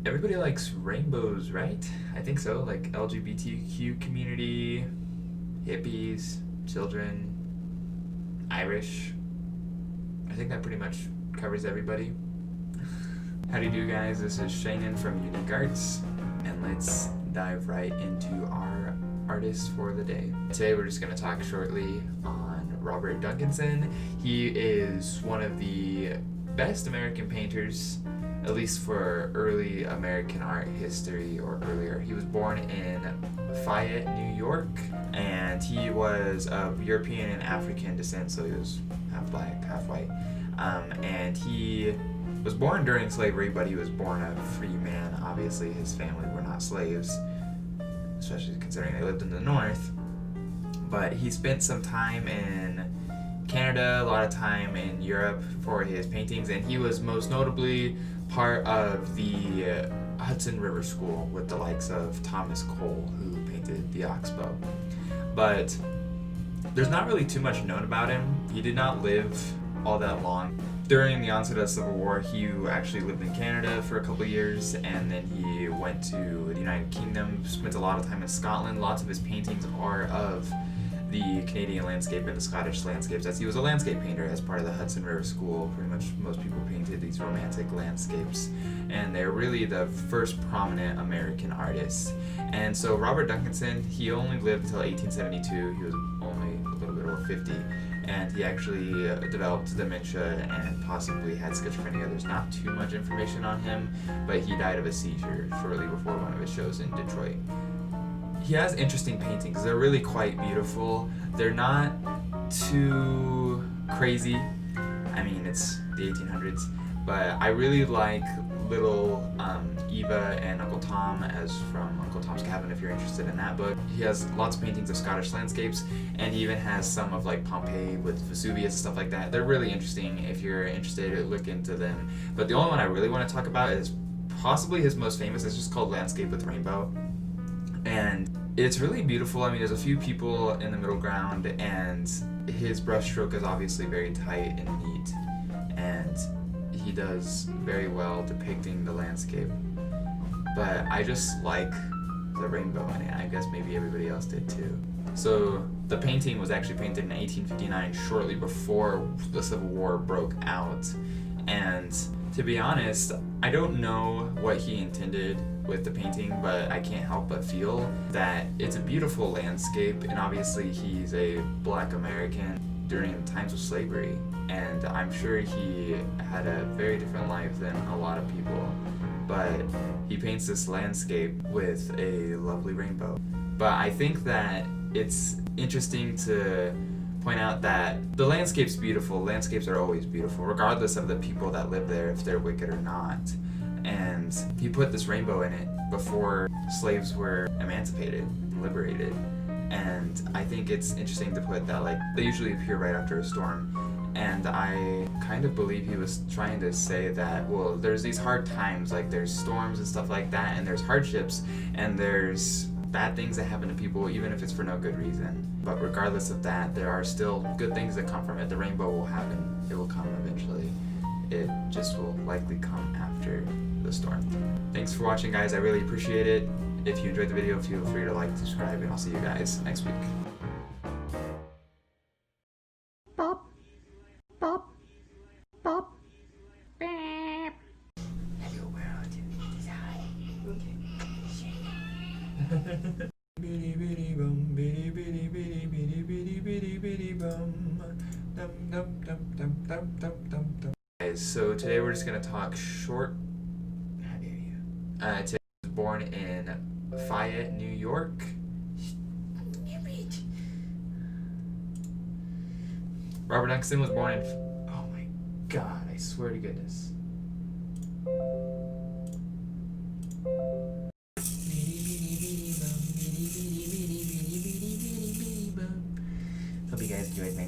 Everybody likes rainbows, right? I think so. Like LGBTQ community, hippies, children, Irish. I think that pretty much covers everybody. How do you do, guys? This is Shannon from Unique Arts, and let's dive right into our artists for the day. Today we're just going to talk shortly on Robert Duncanson. He is one of the best American painters, at least for early American art history or earlier. He was born in Fayette, New York, and he was of European and African descent, so he was half black, half white. And he was born during slavery, but he was born a free man. Obviously, his family were not slaves, especially considering they lived in the North. But he spent some time in Canada, a lot of time in Europe for his paintings, and he was most notably part of the Hudson River School with the likes of Thomas Cole, who painted the Oxbow. But there's not really too much known about him. He did not live all that long. During the onset of the Civil War, he actually lived in Canada for a couple of years, and then he went to the United Kingdom, spent a lot of time in Scotland. Lots of his paintings are of the Canadian landscape and the Scottish landscapes, as he was a landscape painter as part of the Hudson River School. Pretty much most people painted these romantic landscapes, and they're really the first prominent American artists. And so Robert Duncanson, he only lived until 1872. He was only a little bit over 50, and he actually developed dementia and possibly had schizophrenia. There's not too much information on him, but he died of a seizure shortly before one of his shows in Detroit. He has interesting paintings. They're really quite beautiful. They're not too crazy. I mean, it's the 1800s, but I really like Little Eva and Uncle Tom, as from Uncle Tom's Cabin, if you're interested in that book. He has lots of paintings of Scottish landscapes, and he even has some of like Pompeii with Vesuvius and stuff like that. They're really interesting. If you're interested, look into them. But the only one I really want to talk about is possibly his most famous. It's just called Landscape with Rainbow, and it's really beautiful. I mean, there's a few people in the middle ground, and his brushstroke is obviously very tight and neat, and he does very well depicting the landscape. But I just like the rainbow in it. I guess maybe everybody else did too. So the painting was actually painted in 1859, shortly before the Civil War broke out. And to be honest, I don't know what he intended with the painting, but I can't help but feel that it's a beautiful landscape, and obviously he's a black American during times of slavery, and I'm sure he had a very different life than a lot of people, but he paints this landscape with a lovely rainbow. But I think that it's interesting to point out that the landscape's beautiful. Landscapes are always beautiful, regardless of the people that live there, if they're wicked or not. And he put this rainbow in it before slaves were emancipated and liberated. And I think it's interesting to put that, like, they usually appear right after a storm. And I kind of believe he was trying to say that, well, there's these hard times, like there's storms and stuff like that, and there's hardships, and there's bad things that happen to people, even if it's for no good reason. But regardless of that, there are still good things that come from it. The rainbow will happen. It will come eventually. It just will likely come after the storm. Thanks for watching, guys. I really appreciate it. If you enjoyed the video, feel free to like, subscribe, and I'll see you guys next week. Pop, pop, pop, beep. Hello world. Okay. Bitty bitty bum, bitty bitty bitty bitty bitty bitty bitty bum. Dum dum dum dum dum dum dum dum. Guys, so today we're just gonna talk short. How dare you? Today I was born in Fayette, New York. Robert Duncanson was born in. Oh my God! I swear to goodness. Hope you guys enjoyed my